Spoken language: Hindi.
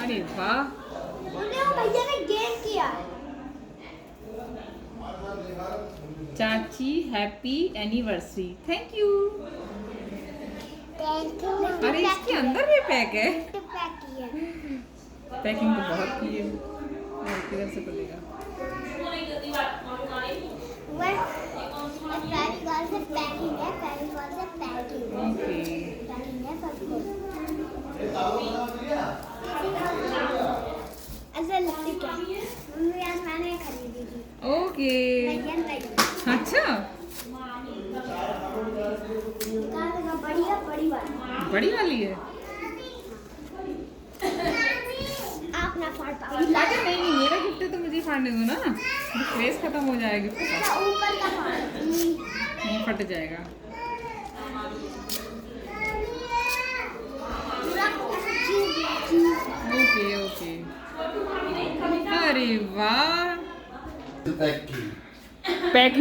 अरे वाह, भैया ने गेम किया। चाची हैप्पी एनिवर्सरी, थैंक यू। अरे इसके अंदर भी पैक है। पैकिंग तो बहुत की है। और किधर से खुलेगा? ओके मैंने खरीदी थी। ओके, अच्छा बढ़िया बड़ी वाली। बड़ी वाली है। आप ना फाड़ पाओ। अरे नहीं नहीं, मेरा गिफ्ट है तो मुझे फाड़ने दो ना, क्रेज खत्म हो जाएगा गिफ्ट का। ऊपर का फाड़। नहीं फट जाएगा। ओके ओके, अरे वाह, पैकिंग